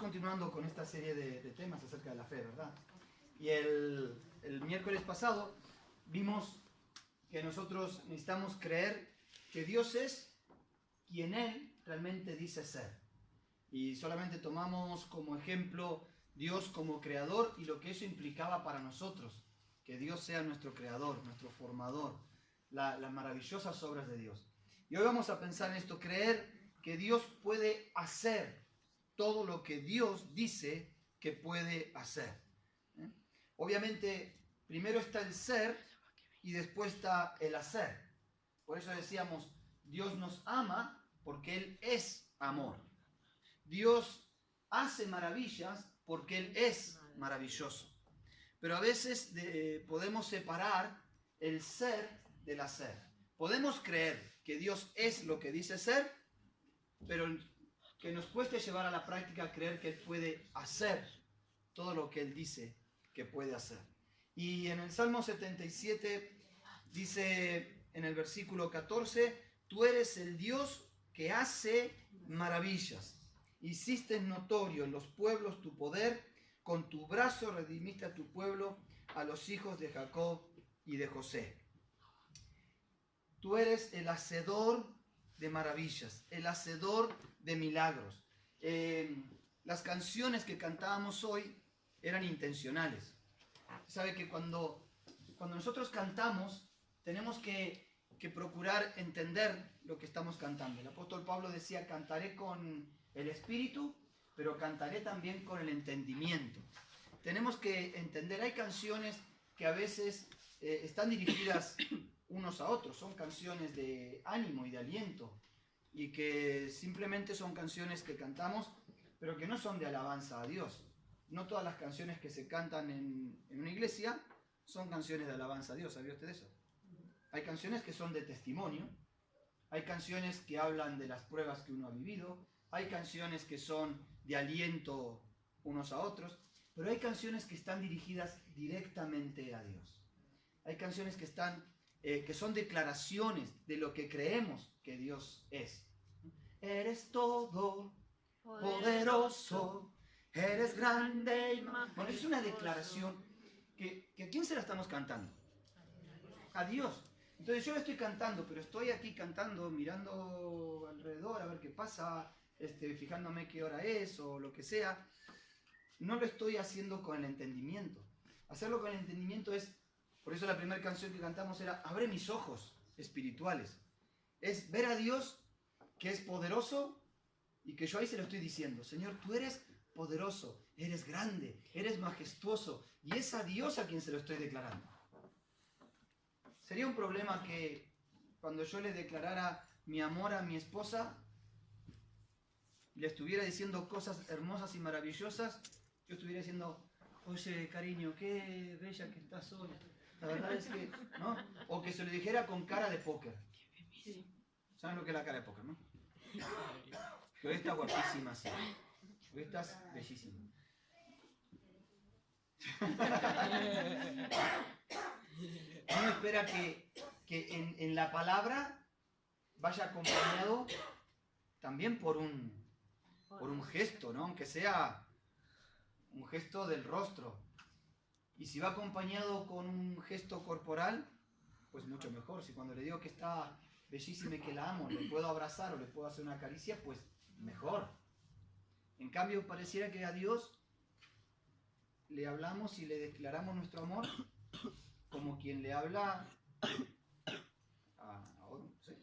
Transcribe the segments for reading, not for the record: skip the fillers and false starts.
continuando con esta serie de temas acerca de la fe, ¿verdad? Y el miércoles pasado vimos que nosotros necesitamos creer que Dios es quien Él realmente dice ser. Y solamente tomamos como ejemplo Dios como creador y lo que eso implicaba para nosotros. Que Dios sea nuestro creador, nuestro formador, las maravillosas obras de Dios. Y hoy vamos a pensar en esto, creer que Dios puede hacer todo lo que Dios dice que puede hacer. Obviamente, primero está el ser y después está el hacer. Por eso decíamos, Dios nos ama porque Él es amor. Dios hace maravillas porque Él es maravilloso. Pero a veces podemos separar el ser del hacer. Podemos creer que Dios es lo que dice ser, pero que nos cueste llevar a la práctica creer que Él puede hacer todo lo que Él dice que puede hacer. Y en el Salmo 77 dice en el versículo 14, tú eres el Dios que hace maravillas. Hiciste notorio en los pueblos tu poder, con tu brazo redimiste a tu pueblo, a los hijos de Jacob y de José. Tú eres el hacedor de maravillas, el hacedor de milagros. Las canciones que cantábamos hoy eran intencionales. Sabe que cuando nosotros cantamos, tenemos que procurar entender lo que estamos cantando. El apóstol Pablo decía, cantaré con el espíritu, pero cantaré también con el entendimiento. Tenemos que entender, hay canciones que a veces están dirigidas unos a otros, son canciones de ánimo y de aliento, y que simplemente son canciones que cantamos, pero que no son de alabanza a Dios. No todas las canciones que se cantan en una iglesia son canciones de alabanza a Dios, ¿sabía usted eso? Hay canciones que son de testimonio, hay canciones que hablan de las pruebas que uno ha vivido, hay canciones que son de aliento unos a otros, pero hay canciones que están dirigidas directamente a Dios. Hay canciones que son declaraciones de lo que creemos que Dios es. Eres todo poderoso, eres grande y magnífico. Bueno, es una declaración que ¿a quién se la estamos cantando? A Dios. Entonces yo la estoy cantando, pero estoy aquí cantando, mirando alrededor a ver qué pasa, fijándome qué hora es o lo que sea. No lo estoy haciendo con el entendimiento. Hacerlo con el entendimiento es, por eso la primera canción que cantamos era, abre mis ojos espirituales. Es ver a Dios que es poderoso y que yo ahí se lo estoy diciendo, Señor, tú eres poderoso, eres grande, eres majestuoso, y es a Dios a quien se lo estoy declarando. Sería un problema que cuando yo le declarara mi amor a mi esposa, le estuviera diciendo cosas hermosas y maravillosas, yo estuviera diciendo, oye, cariño, qué bella que estás hoy. La verdad es que, ¿no? O que se lo dijera con cara de póker. ¿Saben lo que es la cara de póker, no? Que hoy estás guapísima, sí. Hoy estás bellísima. Uno espera que en la palabra vaya acompañado también por un gesto, ¿no? Aunque sea un gesto del rostro. Y si va acompañado con un gesto corporal, pues mucho mejor. Si cuando le digo que está bellísima y que la amo, le puedo abrazar o le puedo hacer una caricia, pues mejor. En cambio, pareciera que a Dios le hablamos y le declaramos nuestro amor como quien le habla a otro, ¿sí?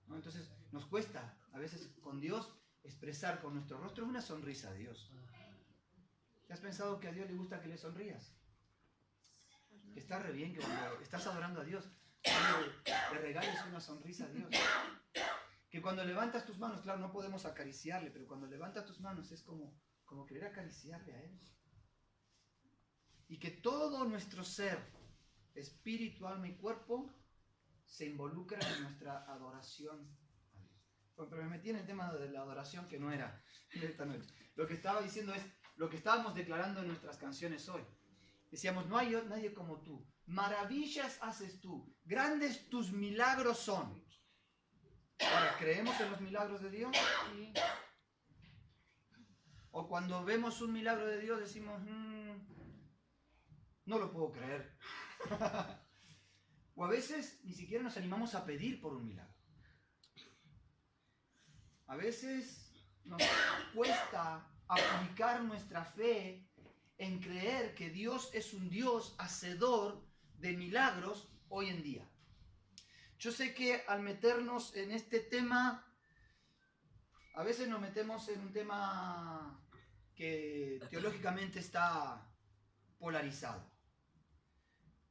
¿No? Entonces, nos cuesta a veces con Dios expresar con nuestro rostro una sonrisa a Dios. ¿Te has pensado que a Dios le gusta que le sonrías? Que está re bien que cuando estás adorando a Dios, le regales una sonrisa a Dios. Que cuando levantas tus manos, claro, no podemos acariciarle, pero cuando levantas tus manos es como querer acariciarle a Él. Y que todo nuestro ser, espíritu, alma y cuerpo, se involucra en nuestra adoración a Dios. Bueno, pero me metí en el tema de la adoración que no era esta noche. Lo que estaba diciendo es lo que estábamos declarando en nuestras canciones hoy. Decíamos, no hay nadie como tú. Maravillas haces tú. Grandes tus milagros son. Ahora, ¿creemos en los milagros de Dios? Sí. O cuando vemos un milagro de Dios decimos, no lo puedo creer. O a veces ni siquiera nos animamos a pedir por un milagro. A veces nos cuesta aplicar nuestra fe en creer que Dios es un Dios hacedor de milagros hoy en día. Yo sé que al meternos en este tema, a veces nos metemos en un tema que teológicamente está polarizado.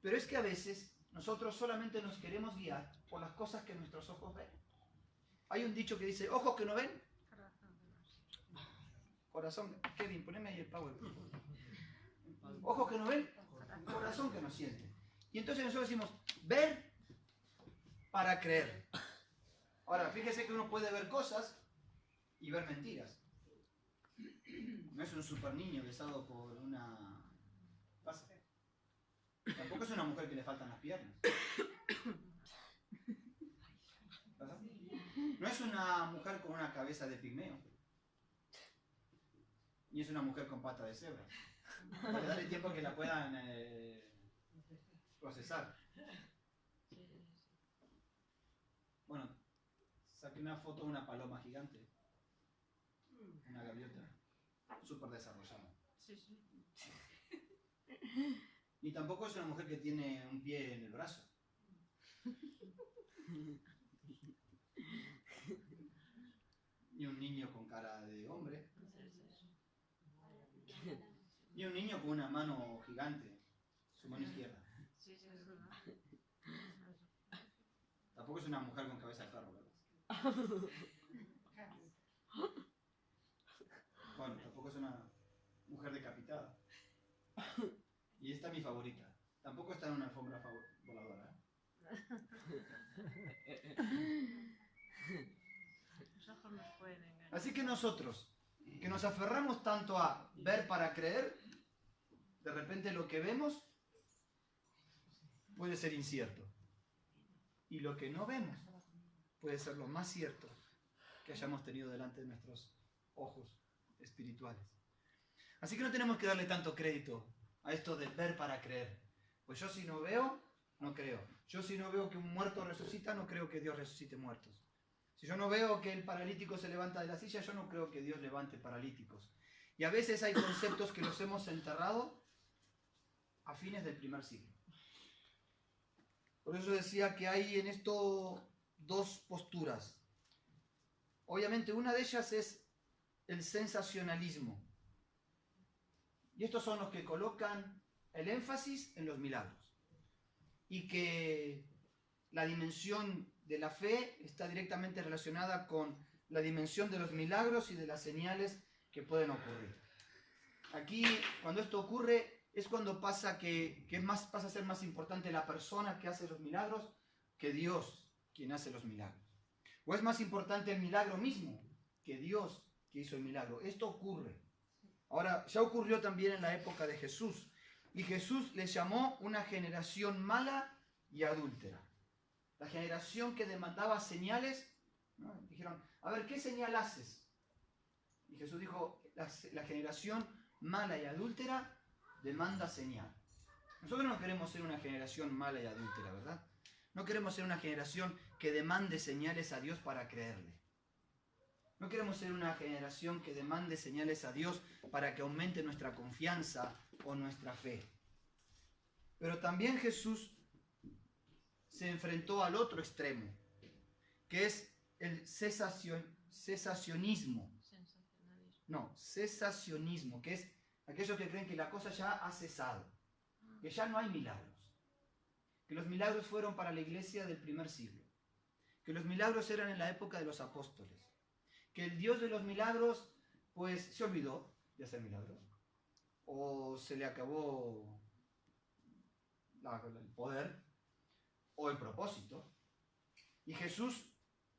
Pero es que a veces nosotros solamente nos queremos guiar por las cosas que nuestros ojos ven. Hay un dicho que dice, ojos que no ven, corazón, Kevin, poneme ahí el power. Ojos que no ven, corazón que no siente. Y entonces nosotros decimos, ver para creer. Ahora, fíjese que uno puede ver cosas y ver mentiras. No es un super niño besado por una... ¿Pasa? Tampoco es una mujer que le faltan las piernas. ¿Pasa? No es una mujer con una cabeza de pigmeo. Ni es una mujer con pata de cebra. Para darle tiempo que la puedan procesar. Bueno, saqué una foto de una paloma gigante. Una gaviota. Súper desarrollada. Ni tampoco es una mujer que tiene un pie en el brazo. Ni un niño con cara de hombre. Ni un niño con una mano gigante, su mano izquierda. Tampoco es una mujer con cabeza de perro, ¿verdad? Bueno, tampoco es una mujer decapitada. Y esta es mi favorita. Tampoco está en una alfombra voladora. Así que nosotros, que nos aferramos tanto a ver para creer, de repente lo que vemos puede ser incierto. Y lo que no vemos puede ser lo más cierto que hayamos tenido delante de nuestros ojos espirituales. Así que no tenemos que darle tanto crédito a esto de ver para creer. Pues yo si no veo, no creo. Yo si no veo que un muerto resucita, no creo que Dios resucite muertos. Si yo no veo que el paralítico se levanta de la silla, yo no creo que Dios levante paralíticos. Y a veces hay conceptos que los hemos enterrado a fines del primer siglo. Por eso decía que hay en esto dos posturas. Obviamente una de ellas es el sensacionalismo. Y estos son los que colocan el énfasis en los milagros. Y que la dimensión de la fe está directamente relacionada con la dimensión de los milagros y de las señales que pueden ocurrir. Aquí, cuando esto ocurre, es cuando pasa pasa a ser más importante la persona que hace los milagros que Dios quien hace los milagros. O es más importante el milagro mismo que Dios que hizo el milagro. Esto ocurre. Ahora, ya ocurrió también en la época de Jesús. Y Jesús les llamó una generación mala y adúltera. La generación que demandaba señales, ¿no? Dijeron, a ver, ¿qué señal haces? Y Jesús dijo, la generación mala y adúltera demanda señal. Nosotros no queremos ser una generación mala y adúltera, ¿verdad? No queremos ser una generación que demande señales a Dios para creerle. No queremos ser una generación que demande señales a Dios para que aumente nuestra confianza o nuestra fe. Pero también Jesús se enfrentó al otro extremo, que es el cesacionismo. No, cesacionismo, que es aquellos que creen que la cosa ya ha cesado, que ya no hay milagros, que los milagros fueron para la iglesia del primer siglo, que los milagros eran en la época de los apóstoles, que el Dios de los milagros pues se olvidó de hacer milagros, o se le acabó el poder o el propósito. Y Jesús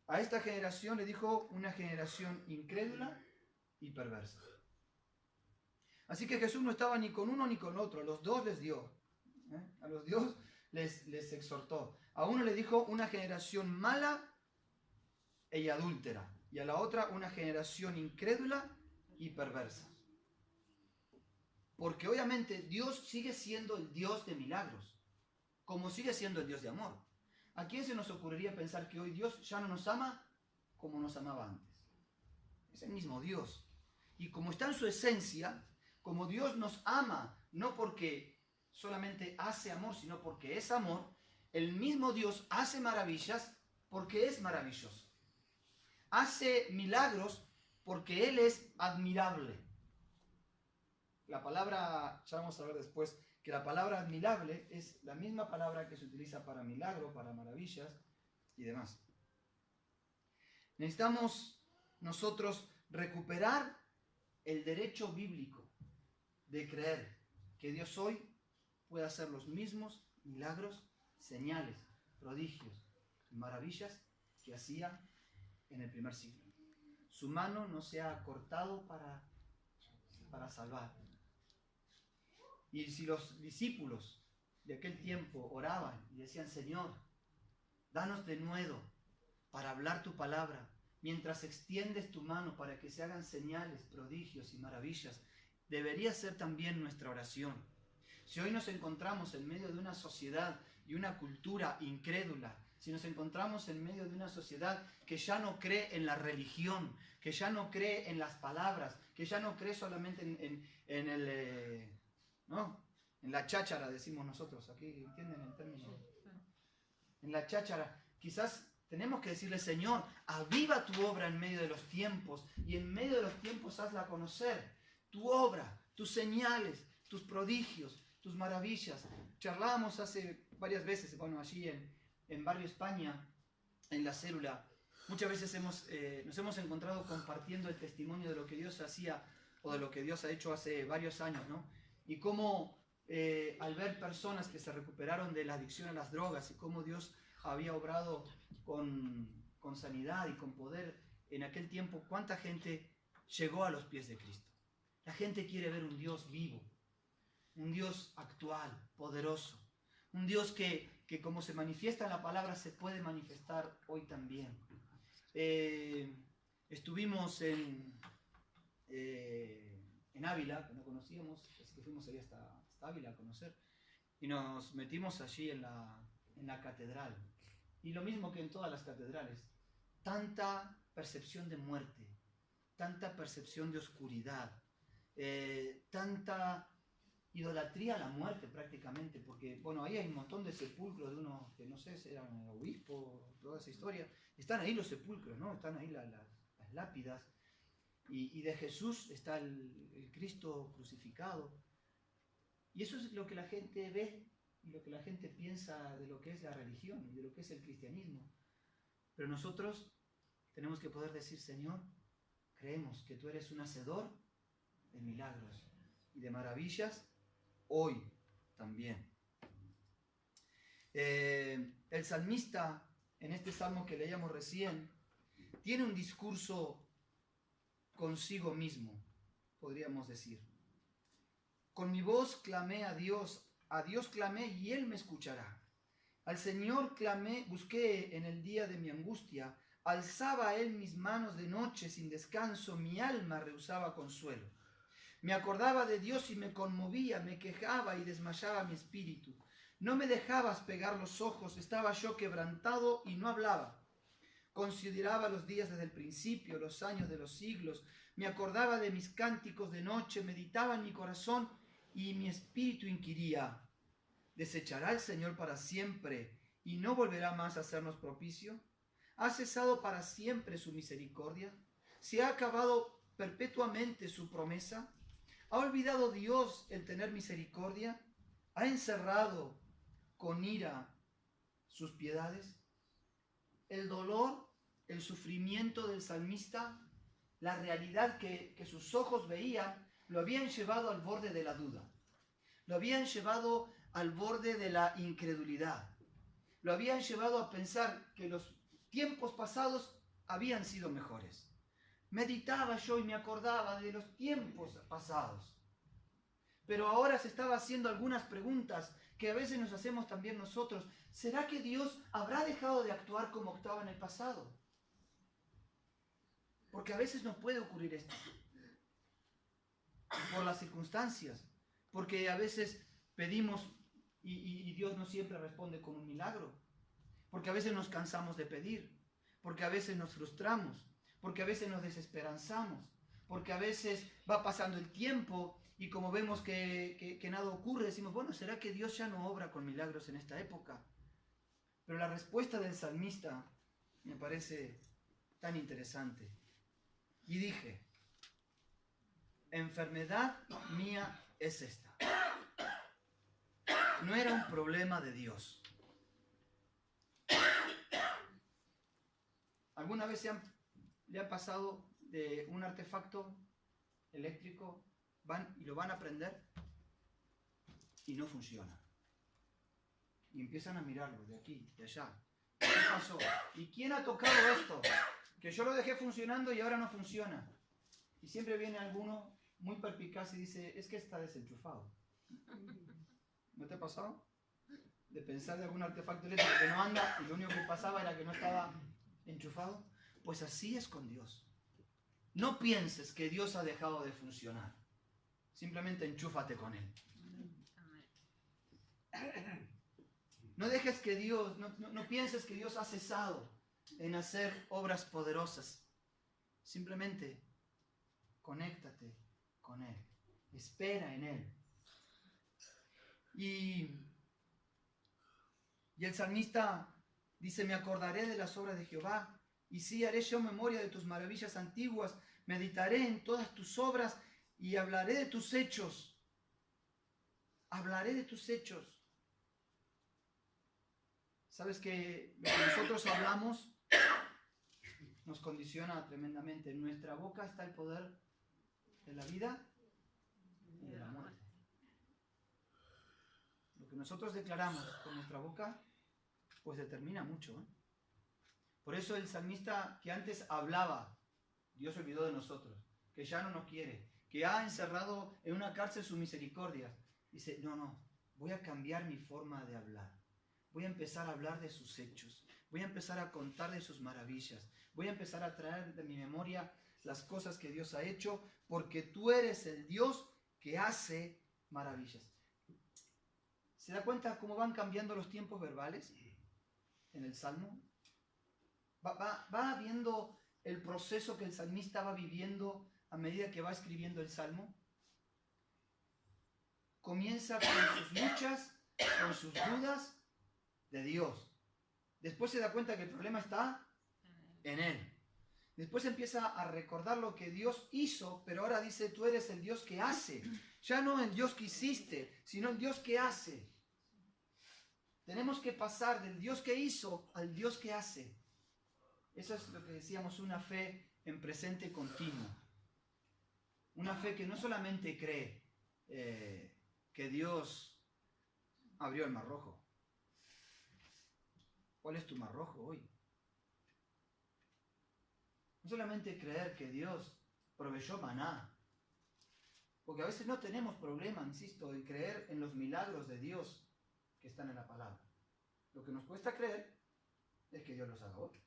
a esta generación le dijo una generación incrédula y perversa. Así que Jesús no estaba ni con uno ni con otro, a los dos les dio. A los dos les exhortó. A uno le dijo una generación mala y adúltera, y a la otra una generación incrédula y perversa. Porque obviamente Dios sigue siendo el Dios de milagros, como sigue siendo el Dios de amor. ¿A quién se nos ocurriría pensar que hoy Dios ya no nos ama como nos amaba antes? Es el mismo Dios. Y como está en su esencia, como Dios nos ama, no porque solamente hace amor, sino porque es amor, el mismo Dios hace maravillas porque es maravilloso. Hace milagros porque Él es admirable. La palabra, ya vamos a ver después, que la palabra admirable es la misma palabra que se utiliza para milagro, para maravillas y demás. Necesitamos nosotros recuperar el derecho bíblico de creer que Dios hoy puede hacer los mismos milagros, señales, prodigios y maravillas que hacía en el primer siglo. Su mano no se ha cortado para salvar. Y si los discípulos de aquel tiempo oraban y decían, Señor, danos de nuevo para hablar tu palabra, mientras extiendes tu mano para que se hagan señales, prodigios y maravillas, debería ser también nuestra oración. Si hoy nos encontramos en medio de una sociedad y una cultura incrédula, si nos encontramos en medio de una sociedad que ya no cree en la religión, que ya no cree en las palabras, que ya no cree solamente en la cháchara, decimos nosotros, aquí entienden el término, en la cháchara, quizás tenemos que decirle, Señor, aviva tu obra en medio de los tiempos, y en medio de los tiempos hazla conocer, tu obra, tus señales, tus prodigios, tus maravillas. Charlábamos hace varias veces, allí en Barrio España, en la célula, muchas veces nos hemos encontrado compartiendo el testimonio de lo que Dios hacía, o de lo que Dios ha hecho hace varios años, ¿no? Y cómo al ver personas que se recuperaron de la adicción a las drogas, y cómo Dios había obrado con sanidad y con poder en aquel tiempo, cuánta gente llegó a los pies de Cristo. La gente quiere ver un Dios vivo, un Dios actual, poderoso, un Dios que como se manifiesta en la palabra se puede manifestar hoy también. Estuvimos en Ávila, que no conocíamos, así que fuimos ahí hasta Ávila a conocer, y nos metimos allí en la catedral. Y lo mismo que en todas las catedrales, tanta percepción de muerte, tanta percepción de oscuridad, tanta idolatría a la muerte prácticamente, porque ahí hay un montón de sepulcros de unos que no sé si eran obispos, toda esa historia, están ahí los sepulcros, ¿no? Están ahí las lápidas, y de Jesús está el Cristo crucificado, y eso es lo que la gente ve y lo que la gente piensa de lo que es la religión y de lo que es el cristianismo. Pero nosotros tenemos que poder decir, Señor, creemos que tú eres un hacedor de milagros y de maravillas hoy también. El salmista, en este salmo que leíamos recién, tiene un discurso consigo mismo, podríamos decir. Con mi voz clamé a Dios clamé y Él me escuchará. Al Señor clamé, busqué en el día de mi angustia, alzaba a Él mis manos de noche sin descanso, mi alma rehusaba consuelo. Me acordaba de Dios y me conmovía, me quejaba y desmayaba mi espíritu. No me dejabas pegar los ojos, estaba yo quebrantado y no hablaba. Consideraba los días desde el principio, los años de los siglos. Me acordaba de mis cánticos de noche, meditaba en mi corazón y mi espíritu inquiría: ¿desechará el Señor para siempre y no volverá más a hacernos propicio? ¿Ha cesado para siempre su misericordia? ¿Se ha acabado perpetuamente su promesa? ¿Ha olvidado Dios el tener misericordia? ¿Ha encerrado con ira sus piedades? El dolor, el sufrimiento del salmista, la realidad que sus ojos veían, lo habían llevado al borde de la duda. Lo habían llevado al borde de la incredulidad. Lo habían llevado a pensar que los tiempos pasados habían sido mejores. Meditaba yo y me acordaba de los tiempos pasados. Pero ahora se estaba haciendo algunas preguntas que a veces nos hacemos también nosotros. ¿Será que Dios habrá dejado de actuar como actuaba en el pasado? Porque a veces nos puede ocurrir esto. Por las circunstancias. porque a veces pedimos y Dios no siempre responde con un milagro, porque a veces nos cansamos de pedir, porque a veces nos frustramos, porque a veces nos desesperanzamos, porque a veces va pasando el tiempo y como vemos que nada ocurre, decimos, bueno, ¿será que Dios ya no obra con milagros en esta época? Pero la respuesta del salmista me parece tan interesante. Y dije, enfermedad mía es esta. No era un problema de Dios. ¿Alguna vez le ha pasado de un artefacto eléctrico, van y lo van a prender y no funciona? Y empiezan a mirarlo de aquí, de allá. ¿Qué pasó? ¿Y quién ha tocado esto? Que yo lo dejé funcionando y ahora no funciona. Y siempre viene alguno muy perspicaz y dice, es que está desenchufado. ¿No te ha pasado? De pensar de algún artefacto eléctrico que no anda y lo único que pasaba era que no estaba enchufado. Pues así es con Dios. No pienses que Dios ha dejado de funcionar. Simplemente enchúfate con Él. No dejes que Dios, no pienses que Dios ha cesado en hacer obras poderosas. Simplemente conéctate con Él. Espera en Él. Y el salmista dice, me acordaré de las obras de Jehová, y sí haré yo memoria de tus maravillas antiguas, meditaré en todas tus obras y hablaré de tus hechos. Hablaré de tus hechos. ¿Sabes que lo que nosotros hablamos nos condiciona tremendamente? En nuestra boca está el poder de la vida y de la muerte. Lo que nosotros declaramos con nuestra boca, pues determina mucho, ¿eh? Por eso el salmista que antes hablaba, Dios se olvidó de nosotros, que ya no nos quiere, que ha encerrado en una cárcel su misericordia, dice, no, voy a cambiar mi forma de hablar. Voy a empezar a hablar de sus hechos. Voy a empezar a contar de sus maravillas. Voy a empezar a traer de mi memoria las cosas que Dios ha hecho, porque tú eres el Dios que hace maravillas. ¿Se da cuenta cómo van cambiando los tiempos verbales en el Salmo? Va viendo el proceso que el salmista va viviendo a medida que va escribiendo el Salmo. Comienza con sus luchas, con sus dudas de Dios. Después se da cuenta que el problema está en Él. Después empieza a recordar lo que Dios hizo, pero ahora dice, tú eres el Dios que hace. Ya no el Dios que hiciste, sino el Dios que hace. Tenemos que pasar del Dios que hizo al Dios que hace. Eso es lo que decíamos, una fe en presente continuo. Una fe que no solamente cree que Dios abrió el Mar Rojo. ¿Cuál es tu Mar Rojo hoy? No solamente creer que Dios proveyó maná. Porque a veces no tenemos problema, insisto, en creer en los milagros de Dios que están en la palabra. Lo que nos cuesta creer es que Dios los haga hoy.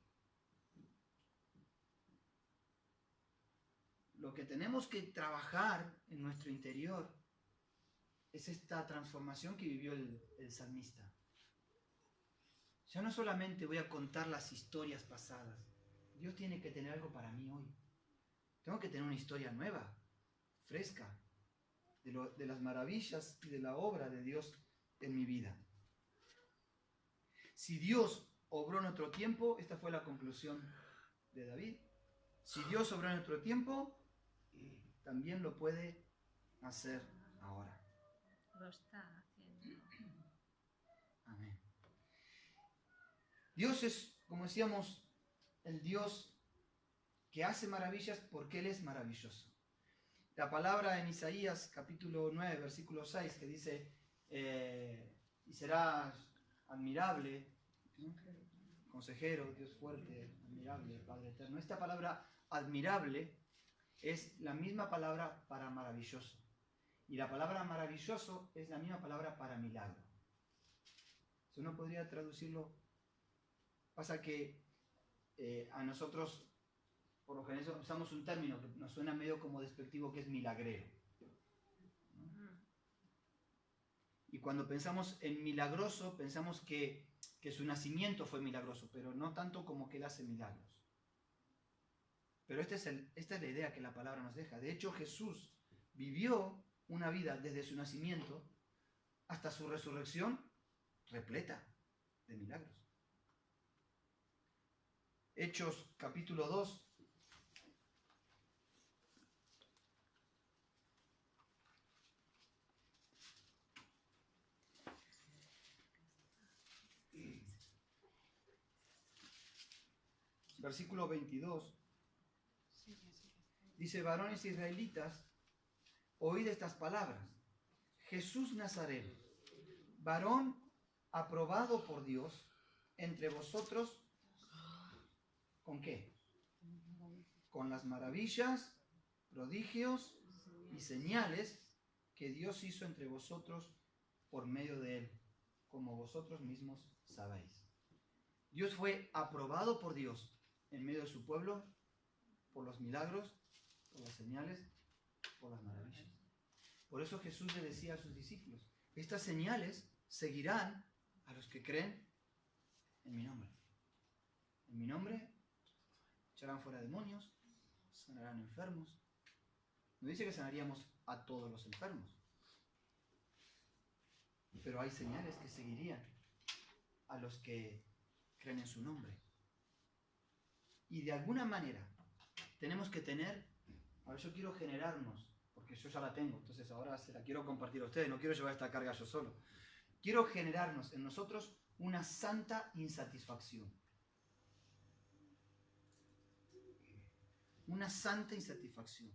Lo que tenemos que trabajar en nuestro interior es esta transformación que vivió el salmista. Ya no solamente voy a contar las historias pasadas. Dios tiene que tener algo para mí hoy. Tengo que tener una historia nueva, fresca, de las maravillas y de la obra de Dios en mi vida. Si Dios obró en otro tiempo, esta fue la conclusión de David. Si Dios obró en otro tiempo, también lo puede hacer ahora. Lo está haciendo. Amén. Dios es, como decíamos, el Dios que hace maravillas porque Él es maravilloso. La palabra en Isaías capítulo 9, versículo 6, que dice, y serás admirable, ¿no? Consejero, Dios fuerte, admirable, Padre eterno. Esta palabra admirable es la misma palabra para maravilloso. Y la palabra maravilloso es la misma palabra para milagro. Eso no podría traducirlo. Pasa que a nosotros, por lo general, usamos un término que nos suena medio como despectivo, que es milagrero, ¿no? cuando pensamos en milagroso, pensamos que su nacimiento fue milagroso, pero no tanto como que Él hace milagros. Pero esta es la idea que la palabra nos deja. De hecho, Jesús vivió una vida desde su nacimiento hasta su resurrección repleta de milagros. Hechos capítulo 2. Versículo 22. Dice: varones israelitas, oíd estas palabras. Jesús Nazareno, varón aprobado por Dios entre vosotros, ¿con qué? Con las maravillas, prodigios y señales que Dios hizo entre vosotros por medio de Él, como vosotros mismos sabéis. Dios fue aprobado por Dios en medio de su pueblo por los milagros, por las señales, por las maravillas. Por eso Jesús le decía a sus discípulos: estas señales seguirán a los que creen en mi nombre. En mi nombre echarán fuera demonios, sanarán enfermos. No dice que sanaríamos a todos los enfermos, pero hay señales que seguirían a los que creen en su nombre. Y de alguna manera tenemos que tener, ahora yo quiero generarnos, porque yo ya la tengo, entonces ahora se la quiero compartir a ustedes, no quiero llevar esta carga yo solo. Quiero generarnos en nosotros una santa insatisfacción. Una santa insatisfacción.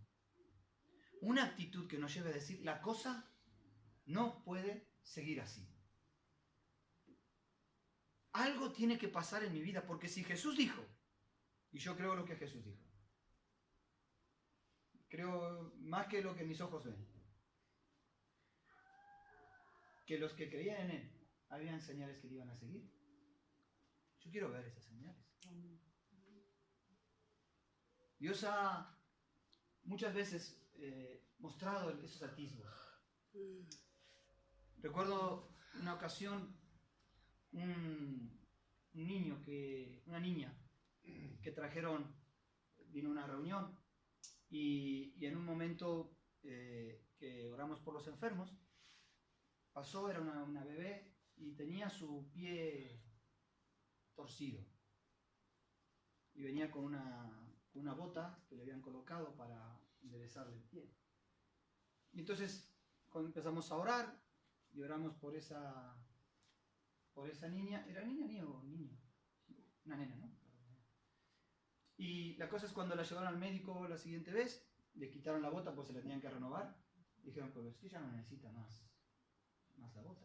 Una actitud que nos lleve a decir: la cosa no puede seguir así. Algo tiene que pasar en mi vida, porque si Jesús dijo, y yo creo lo que Jesús dijo, creo más que lo que mis ojos ven, que los que creían en Él habían señales que le iban a seguir. Yo quiero ver esas señales. Dios ha muchas veces mostrado esos atisbos. Recuerdo una ocasión una niña que trajeron, vino a una reunión y en un momento que oramos por los enfermos, pasó, era una bebé y tenía su pie torcido y venía con una bota que le habían colocado para enderezarle el pie. Y entonces cuando empezamos a orar y oramos por esa niña, ¿era niña o niño? Una nena, ¿no? Y la cosa es, cuando la llevaron al médico la siguiente vez, le quitaron la bota pues se la tenían que renovar. Dijeron: pues es que ya no necesita más la bota.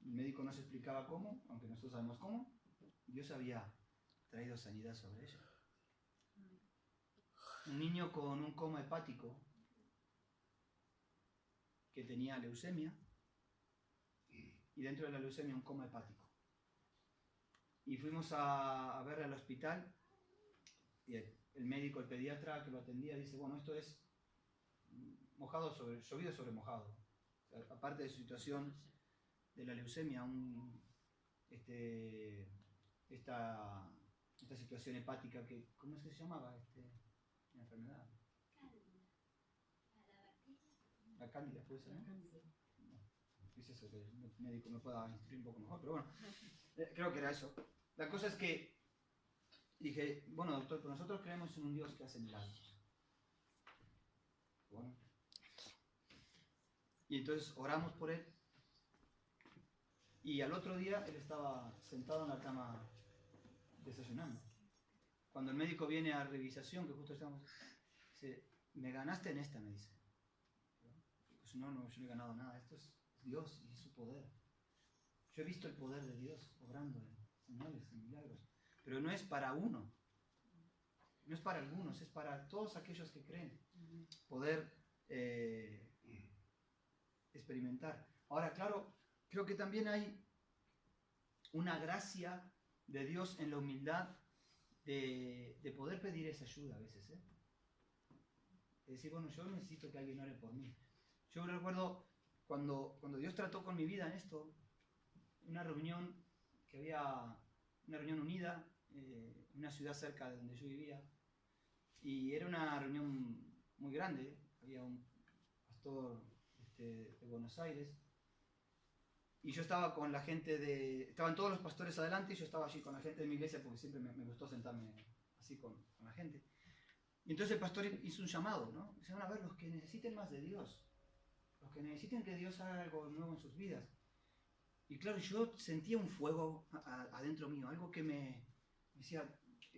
El médico no se explicaba cómo, aunque nosotros sabemos cómo. Dios había traído sanidad sobre ella. Un niño con un coma hepático que tenía leucemia, y dentro de la leucemia un coma hepático. Y fuimos a verle al hospital y el médico, el pediatra que lo atendía, dice: bueno, esto es llovido sobre mojado. O sea, aparte de su situación de la leucemia, esta situación hepática que, ¿cómo es que se llamaba la enfermedad? La cándida, ¿puede ser? No, es eso, que el médico me pueda instruir un poco mejor, pero bueno, creo que era eso. La cosa es que dije: bueno, doctor, pero nosotros creemos en un Dios que hace milagros. Bueno. Y entonces oramos por él. Y al otro día él estaba sentado en la cama desayunando. Cuando el médico viene a revisación, que justo estamos, dice: me ganaste en esta, me dice. Pues no, yo no he ganado nada. Esto es Dios y su poder. Yo he visto el poder de Dios obrando en señales, en milagros. Pero no es para uno. No es para algunos, es para todos aquellos que creen. Poder experimentar. Ahora, claro, creo que también hay una gracia de Dios en la humildad de poder pedir esa ayuda a veces. Es decir: bueno, yo necesito que alguien ore por mí. Yo recuerdo cuando Dios trató con mi vida en esto, una reunión que había, una reunión unida, en una ciudad cerca de donde yo vivía, y era una reunión muy grande, había un pastor de Buenos Aires, y yo estaba con la gente estaban todos los pastores adelante y yo estaba allí con la gente de mi iglesia porque siempre me gustó sentarme así con la gente. Y entonces el pastor hizo un llamado, ¿no? Dice, van a ver, los que necesiten más de Dios, los que necesiten que Dios haga algo nuevo en sus vidas. Y claro, yo sentía un fuego adentro mío, algo que me decía,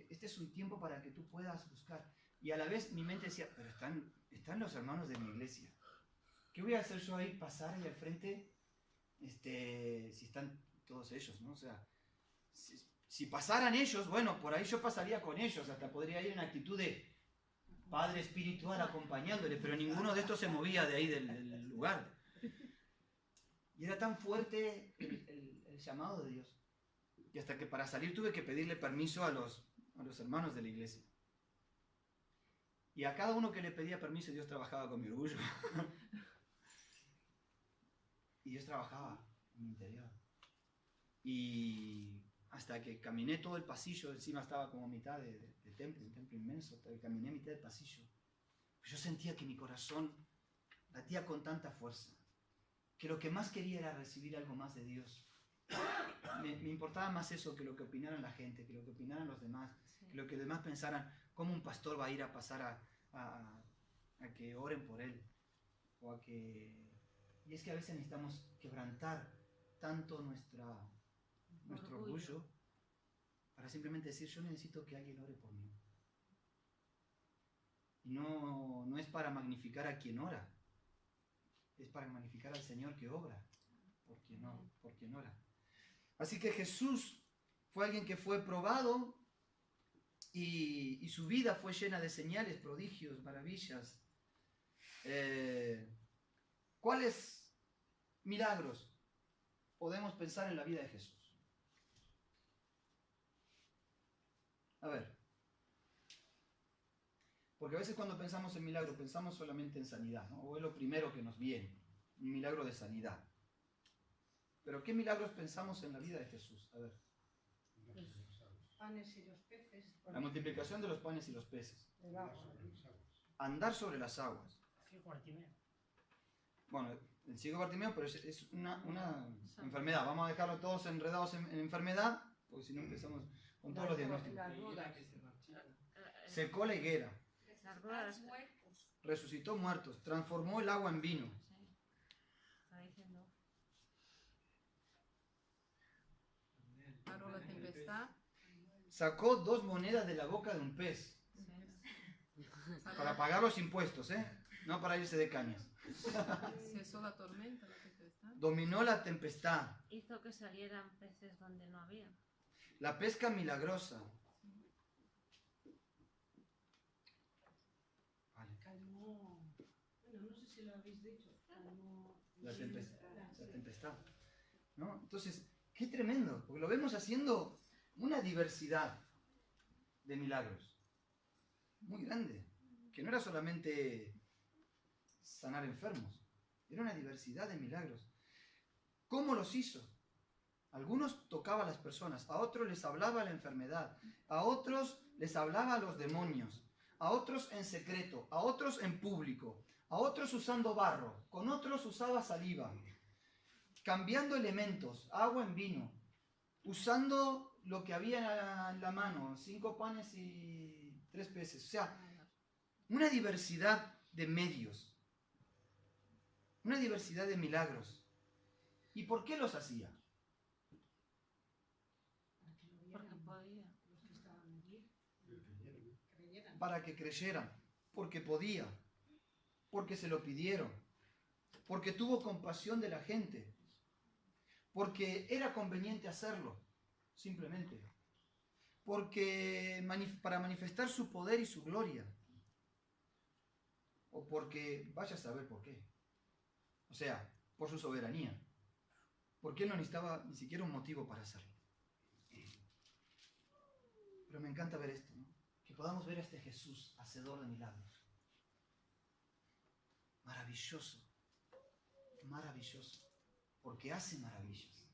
este es un tiempo para que tú puedas buscar. Y a la vez mi mente decía, pero están los hermanos de mi iglesia. ¿Qué voy a hacer yo ahí, pasar ahí al frente, si están todos ellos, ¿no? O sea, si pasaran ellos, bueno, por ahí yo pasaría con ellos, hasta podría ir en actitud de padre espiritual acompañándole, pero ninguno de estos se movía de ahí del lugar. Y era tan fuerte el llamado de Dios. Y hasta que para salir tuve que pedirle permiso a los hermanos de la iglesia. Y a cada uno que le pedía permiso, Dios trabajaba con mi orgullo. Y Dios trabajaba en mi interior. Y hasta que caminé todo el pasillo, encima estaba como a mitad de templo, un templo inmenso, hasta que caminé a mitad del pasillo. Yo sentía que mi corazón latía con tanta fuerza, que lo que más quería era recibir algo más de Dios. Me importaba más eso que lo que opinaran la gente, que lo que opinaran los demás, que lo que los demás pensaran, cómo un pastor va a ir a pasar a que oren por él, o a que... Y es que a veces necesitamos quebrantar tanto nuestro orgullo para simplemente decir, yo necesito que alguien ore por mí. Y no es para magnificar a quien ora, es para magnificar al Señor que obra por quien ora. Así que Jesús fue alguien que fue probado y su vida fue llena de señales, prodigios, maravillas. ¿Cuáles milagros podemos pensar en la vida de Jesús? A ver. Porque a veces cuando pensamos en milagro, pensamos solamente en sanidad, ¿no? O es lo primero que nos viene, un milagro de sanidad. Pero ¿qué milagros pensamos en la vida de Jesús? A ver. Los panes y los peces. La multiplicación de los panes y los peces. Andar sobre las aguas. Bueno, el ciego Bartimeo, pero es una enfermedad. Vamos a dejarlo todos enredados en enfermedad, porque si no empezamos con todos los diagnósticos. Secó la higuera. Resucitó muertos. Transformó el agua en vino. Paró la tempestad. Sacó 2 monedas de la boca de un pez. Para pagar los impuestos, no para irse de cañas. Cesó la tormenta, la tempestad. Dominó la tempestad. Hizo que salieran peces donde no había. La pesca milagrosa. Vale. Calmó. Bueno, no sé si lo habéis dicho. Calmó La tempestad. ¿No? Entonces, qué tremendo, porque lo vemos haciendo una diversidad de milagros. Muy grande. Que no era solamente sanar enfermos, era una diversidad de milagros. ¿Cómo los hizo? Algunos tocaba a las personas, a otros les hablaba la enfermedad, a otros les hablaba a los demonios, a otros en secreto, a otros en público, a otros usando barro, con otros usaba saliva, cambiando elementos, agua en vino, usando lo que había en la mano, 5 panes y 3 peces. O sea, una diversidad de medios, una diversidad de milagros. ¿Y por qué los hacía? Porque podía. Para que creyeran, porque podía, porque se lo pidieron, porque tuvo compasión de la gente, porque era conveniente hacerlo, simplemente, porque para manifestar su poder y su gloria, o porque vaya a saber por qué, o sea, por su soberanía, porque él no necesitaba ni siquiera un motivo para hacerlo. Pero me encanta ver esto, ¿no? Que podamos ver a este Jesús, hacedor de milagros. Maravilloso. maravilloso, porque hace maravillas.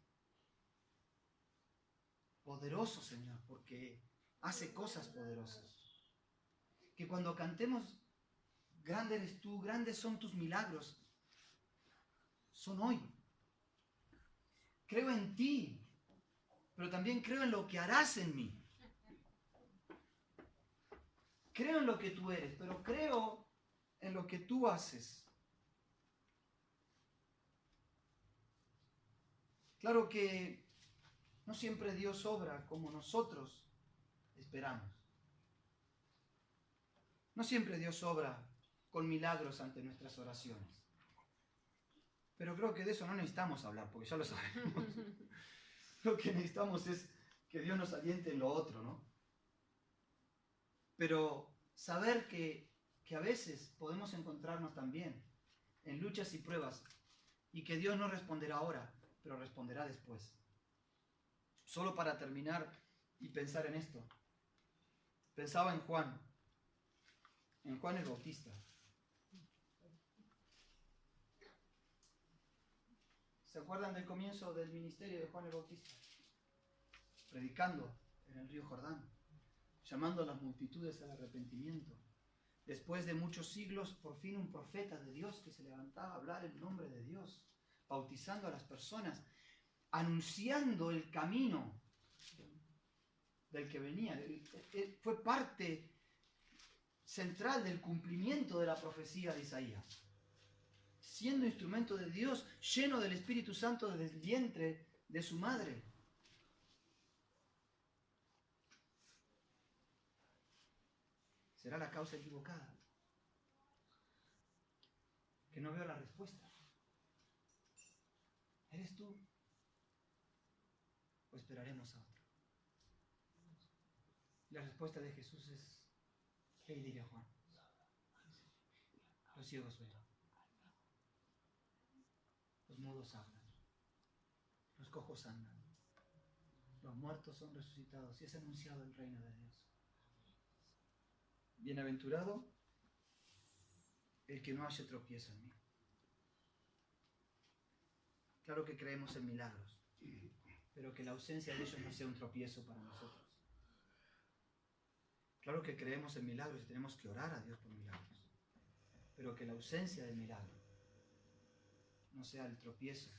Poderoso, Señor, porque hace cosas poderosas. Que cuando cantemos, grande eres tú, grandes son tus milagros, son hoy. Creo en ti, pero también creo en lo que harás en mí. Creo en lo que tú eres, pero creo en lo que tú haces. Claro que no siempre Dios obra como nosotros esperamos. No siempre Dios obra con milagros ante nuestras oraciones. Pero creo que de eso no necesitamos hablar, porque ya lo sabemos. Lo que necesitamos es que Dios nos aliente en lo otro, ¿no? Pero saber que a veces podemos encontrarnos también en luchas y pruebas y que Dios no responderá ahora, pero responderá después. Solo para terminar y pensar en esto. Pensaba en Juan el Bautista. ¿Se acuerdan del comienzo del ministerio de Juan el Bautista? Predicando en el río Jordán, llamando a las multitudes al arrepentimiento. Después de muchos siglos, por fin un profeta de Dios que se levantaba a hablar el nombre de Dios, bautizando a las personas, anunciando el camino del que venía. Fue parte central del cumplimiento de la profecía de Isaías. Siendo instrumento de Dios, lleno del Espíritu Santo desde el vientre de su madre. ¿Será la causa equivocada? Que no veo la respuesta. ¿Eres tú? ¿O esperaremos a otro? La respuesta de Jesús es, ¿qué diría Juan? Los ciegos ven. Los mudos hablan. Los cojos andan. Los muertos son resucitados y es anunciado el reino de Dios. Bienaventurado el que no haya tropiezo en mí. Claro que creemos en milagros, pero que la ausencia de ellos no sea un tropiezo para nosotros. Claro que creemos en milagros y tenemos que orar a Dios por milagros, pero que la ausencia del milagro no sea el tropiezo.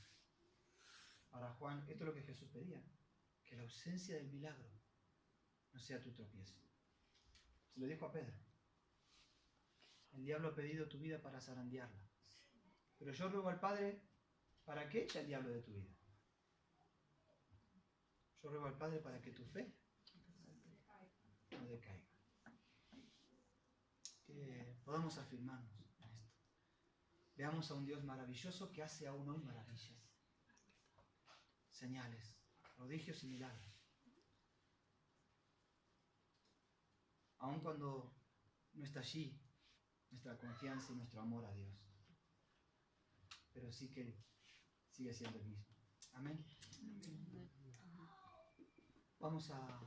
Para Juan, esto es lo que Jesús pedía, que la ausencia del milagro no sea tu tropiezo. Se lo dijo a Pedro. El diablo ha pedido tu vida para zarandearla. Pero yo ruego al Padre para que eche al diablo de tu vida. Yo ruego al Padre para que tu fe no decaiga. Que podamos afirmarnos en esto. Veamos a un Dios maravilloso que hace aún hoy maravillas. Señales, prodigios y milagros. Aun cuando no está allí nuestra confianza y nuestro amor a Dios. Pero sí que Él sigue siendo el mismo. Amén. Vamos a